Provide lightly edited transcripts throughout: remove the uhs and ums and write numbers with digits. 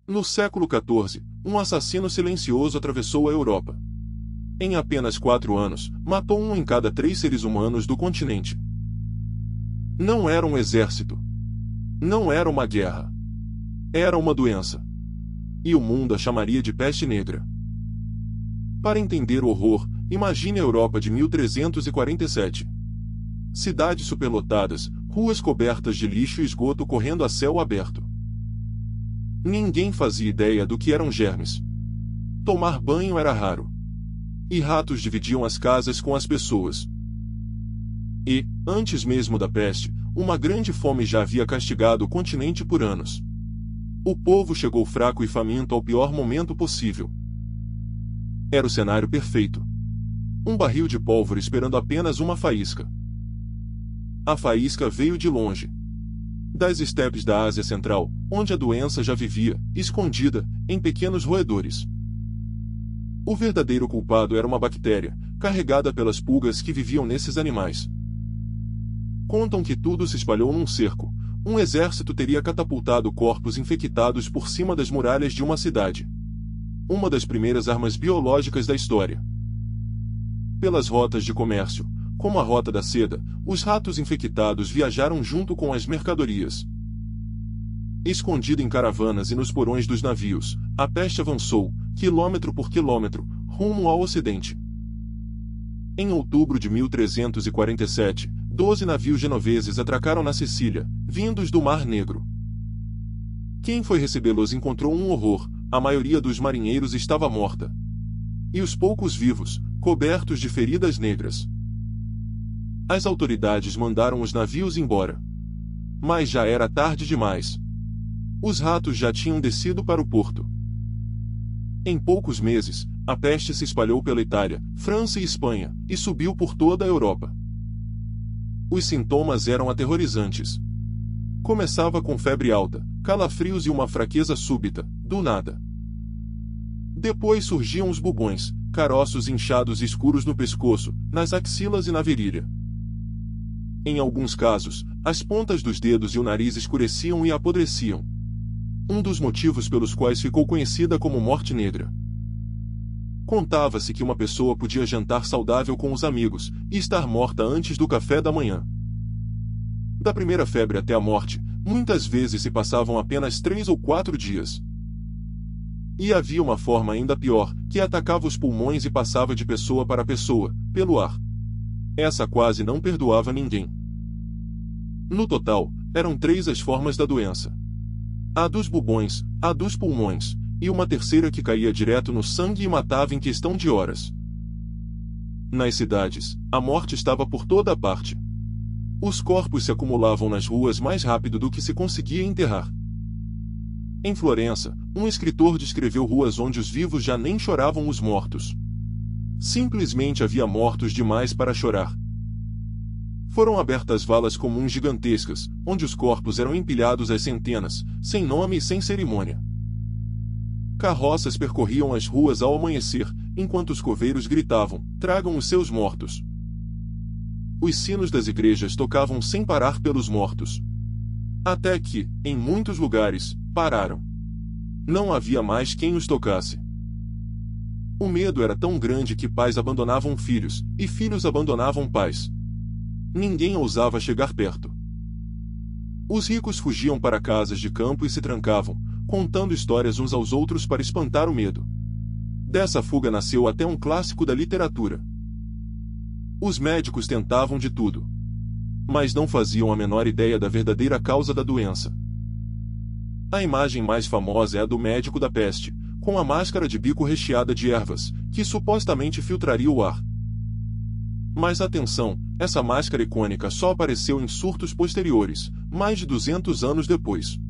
No século XIV, um assassino silencioso atravessou a Europa. Em apenas 4 anos, matou 1 em cada 3 seres humanos do continente. Não era um exército. Não era uma guerra. Era uma doença. E o mundo a chamaria de peste negra. Para entender o horror, imagine a Europa de 1347. Cidades superlotadas, ruas cobertas de lixo e esgoto correndo a céu aberto. Ninguém fazia ideia do que eram germes. Tomar banho era raro. E ratos dividiam as casas com as pessoas. E, antes mesmo da peste, uma grande fome já havia castigado o continente por anos. O povo chegou fraco e faminto ao pior momento possível. Era o cenário perfeito. Um barril de pólvora esperando apenas uma faísca. A faísca veio de longe. Das estepes da Ásia Central, onde a doença já vivia, escondida, em pequenos roedores. O verdadeiro culpado era uma bactéria, carregada pelas pulgas que viviam nesses animais. Contam que tudo se espalhou num cerco. Um exército teria catapultado corpos infectados por cima das muralhas de uma cidade. Uma das primeiras armas biológicas da história. Pelas rotas de comércio, como a Rota da Seda, os ratos infectados viajaram junto com as mercadorias. Escondida em caravanas e nos porões dos navios, a peste avançou, quilômetro por quilômetro, rumo ao ocidente. Em outubro de 1347, 12 navios genoveses atracaram na Sicília, vindos do Mar Negro. Quem foi recebê-los encontrou um horror: a maioria dos marinheiros estava morta. E os poucos vivos, cobertos de feridas negras. As autoridades mandaram os navios embora. Mas já era tarde demais. Os ratos já tinham descido para o porto. Em poucos meses, a peste se espalhou pela Itália, França e Espanha, e subiu por toda a Europa. Os sintomas eram aterrorizantes. Começava com febre alta, calafrios e uma fraqueza súbita, do nada. Depois surgiam os bubões, caroços inchados e escuros no pescoço, nas axilas e na virilha. Em alguns casos, as pontas dos dedos e o nariz escureciam e apodreciam. Um dos motivos pelos quais ficou conhecida como morte negra. Contava-se que uma pessoa podia jantar saudável com os amigos e estar morta antes do café da manhã. Da primeira febre até a morte, muitas vezes se passavam apenas 3 ou 4 dias. E havia uma forma ainda pior, que atacava os pulmões e passava de pessoa para pessoa, pelo ar. Essa quase não perdoava ninguém. No total, eram 3 as formas da doença. A dos bubões, a dos pulmões, e uma terceira que caía direto no sangue e matava em questão de horas. Nas cidades, a morte estava por toda a parte. Os corpos se acumulavam nas ruas mais rápido do que se conseguia enterrar. Em Florença, um escritor descreveu ruas onde os vivos já nem choravam os mortos. Simplesmente havia mortos demais para chorar. Foram abertas valas comuns gigantescas, onde os corpos eram empilhados às centenas, sem nome e sem cerimônia. Carroças percorriam as ruas ao amanhecer, enquanto os coveiros gritavam: "Tragam os seus mortos." Os sinos das igrejas tocavam sem parar pelos mortos. Até que, em muitos lugares, pararam. Não havia mais quem os tocasse. O medo era tão grande que pais abandonavam filhos, e filhos abandonavam pais. Ninguém ousava chegar perto. Os ricos fugiam para casas de campo e se trancavam, contando histórias uns aos outros para espantar o medo. Dessa fuga nasceu até um clássico da literatura. Os médicos tentavam de tudo. Mas não faziam a menor ideia da verdadeira causa da doença. A imagem mais famosa é a do médico da peste, com a máscara de bico recheada de ervas, que supostamente filtraria o ar. Mas atenção, essa máscara icônica só apareceu em surtos posteriores, mais de 200 anos depois.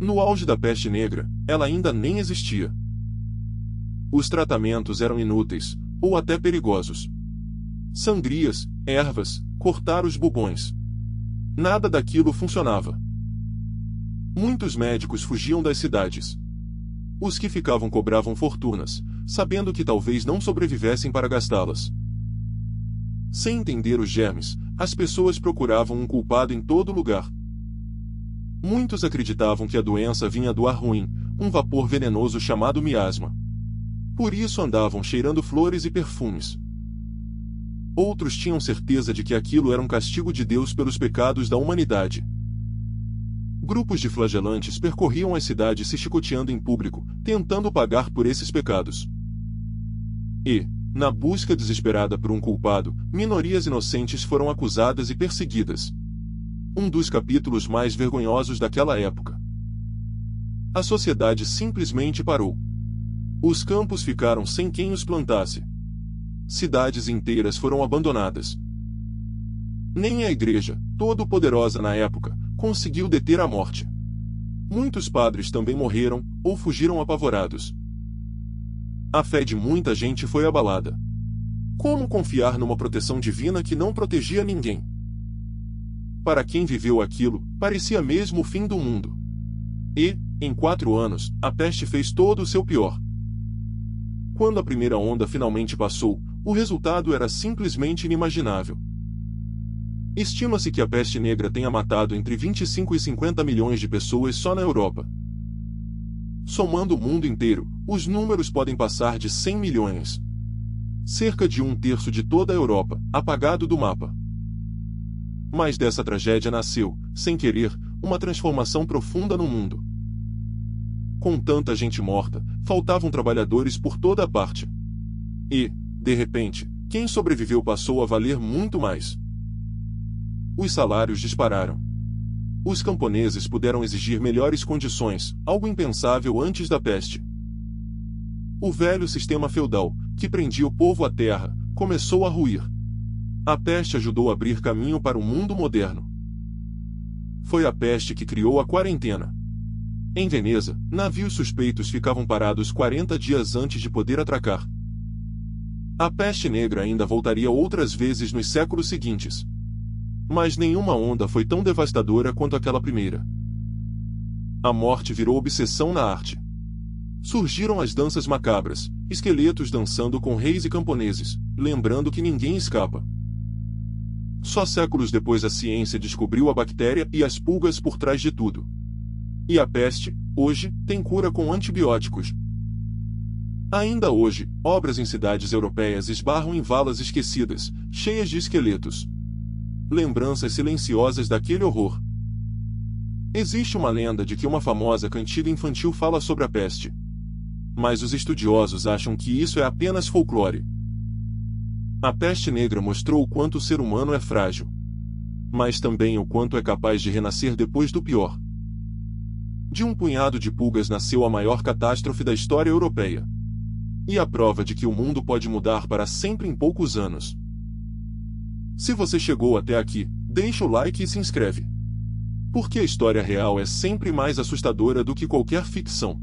No auge da peste negra, ela ainda nem existia. Os tratamentos eram inúteis, ou até perigosos. Sangrias, ervas, cortar os bubões. Nada daquilo funcionava. Muitos médicos fugiam das cidades. Os que ficavam cobravam fortunas, sabendo que talvez não sobrevivessem para gastá-las. Sem entender os germes, as pessoas procuravam um culpado em todo lugar. Muitos acreditavam que a doença vinha do ar ruim, um vapor venenoso chamado miasma. Por isso andavam cheirando flores e perfumes. Outros tinham certeza de que aquilo era um castigo de Deus pelos pecados da humanidade. Grupos de flagelantes percorriam as cidades se chicoteando em público, tentando pagar por esses pecados. E, na busca desesperada por um culpado, minorias inocentes foram acusadas e perseguidas. Um dos capítulos mais vergonhosos daquela época. A sociedade simplesmente parou. Os campos ficaram sem quem os plantasse. Cidades inteiras foram abandonadas. Nem a igreja, todo-poderosa na época, conseguiu deter a morte. Muitos padres também morreram, ou fugiram apavorados. A fé de muita gente foi abalada. Como confiar numa proteção divina que não protegia ninguém? Para quem viveu aquilo, parecia mesmo o fim do mundo. E, em 4 anos, a peste fez todo o seu pior. Quando a primeira onda finalmente passou, o resultado era simplesmente inimaginável. Estima-se que a peste negra tenha matado entre 25 e 50 milhões de pessoas só na Europa. Somando o mundo inteiro, os números podem passar de 100 milhões. Cerca de 1/3 de toda a Europa, apagado do mapa. Mas dessa tragédia nasceu, sem querer, uma transformação profunda no mundo. Com tanta gente morta, faltavam trabalhadores por toda parte. E, de repente, quem sobreviveu passou a valer muito mais. Os salários dispararam. Os camponeses puderam exigir melhores condições, algo impensável antes da peste. O velho sistema feudal, que prendia o povo à terra, começou a ruir. A peste ajudou a abrir caminho para o mundo moderno. Foi a peste que criou a quarentena. Em Veneza, navios suspeitos ficavam parados 40 dias antes de poder atracar. A peste negra ainda voltaria outras vezes nos séculos seguintes. Mas nenhuma onda foi tão devastadora quanto aquela primeira. A morte virou obsessão na arte. Surgiram as danças macabras, esqueletos dançando com reis e camponeses, lembrando que ninguém escapa. Só séculos depois a ciência descobriu a bactéria e as pulgas por trás de tudo. E a peste, hoje, tem cura com antibióticos. Ainda hoje, obras em cidades europeias esbarram em valas esquecidas, cheias de esqueletos. Lembranças silenciosas daquele horror. Existe uma lenda de que uma famosa cantiga infantil fala sobre a peste. Mas os estudiosos acham que isso é apenas folclore. A peste negra mostrou o quanto o ser humano é frágil. Mas também o quanto é capaz de renascer depois do pior. De um punhado de pulgas nasceu a maior catástrofe da história europeia. E a prova de que o mundo pode mudar para sempre em poucos anos. Se você chegou até aqui, deixa o like e se inscreve. Porque a história real é sempre mais assustadora do que qualquer ficção.